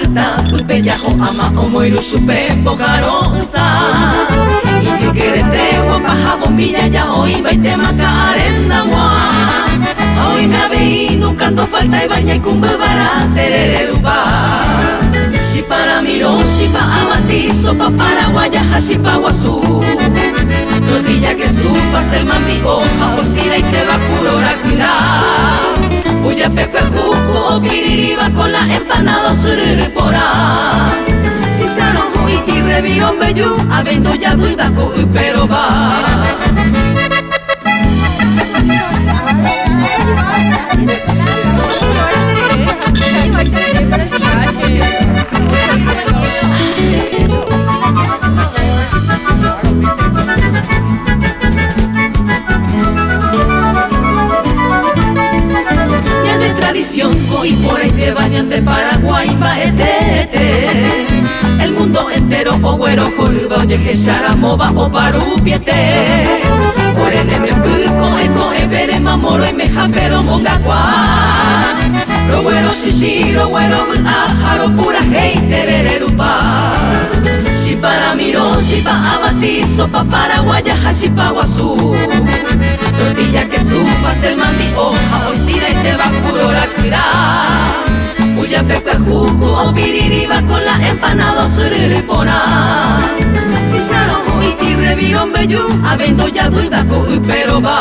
falta tu pellajo ama o moiru chupe pocaronza y si quieres te guapaja bombilla ya hoy va y te macarena hoy me aveí nunca ando falta y baña y cumbe baratereruba si para miro si pa amati sopa paraguaya si pa guazú tortilla que su pastel mami hoja hostila y te va curora cuidar Uya pepe jugo o piririba con la empanada suripora Shisharon huiti reviron beyu Avendo ya duida ko pero va y por ahí te bañan de Paraguay baetete el mundo entero o güero joluba oye que sharamoba o parupiete por el embuco eco evere mamoro y meja pero monga kwa lo güero shishi lo güero ajaro pura hey tererupa si para miro si pa abati sopa paraguaya si pa guazú tortilla que su pastel mandi hoja hostila y te va curora cuidar Uya pepe jugo o piririba con la empanada suripona Shisharon huiti reviron beyu Avendo ya duida ko pero va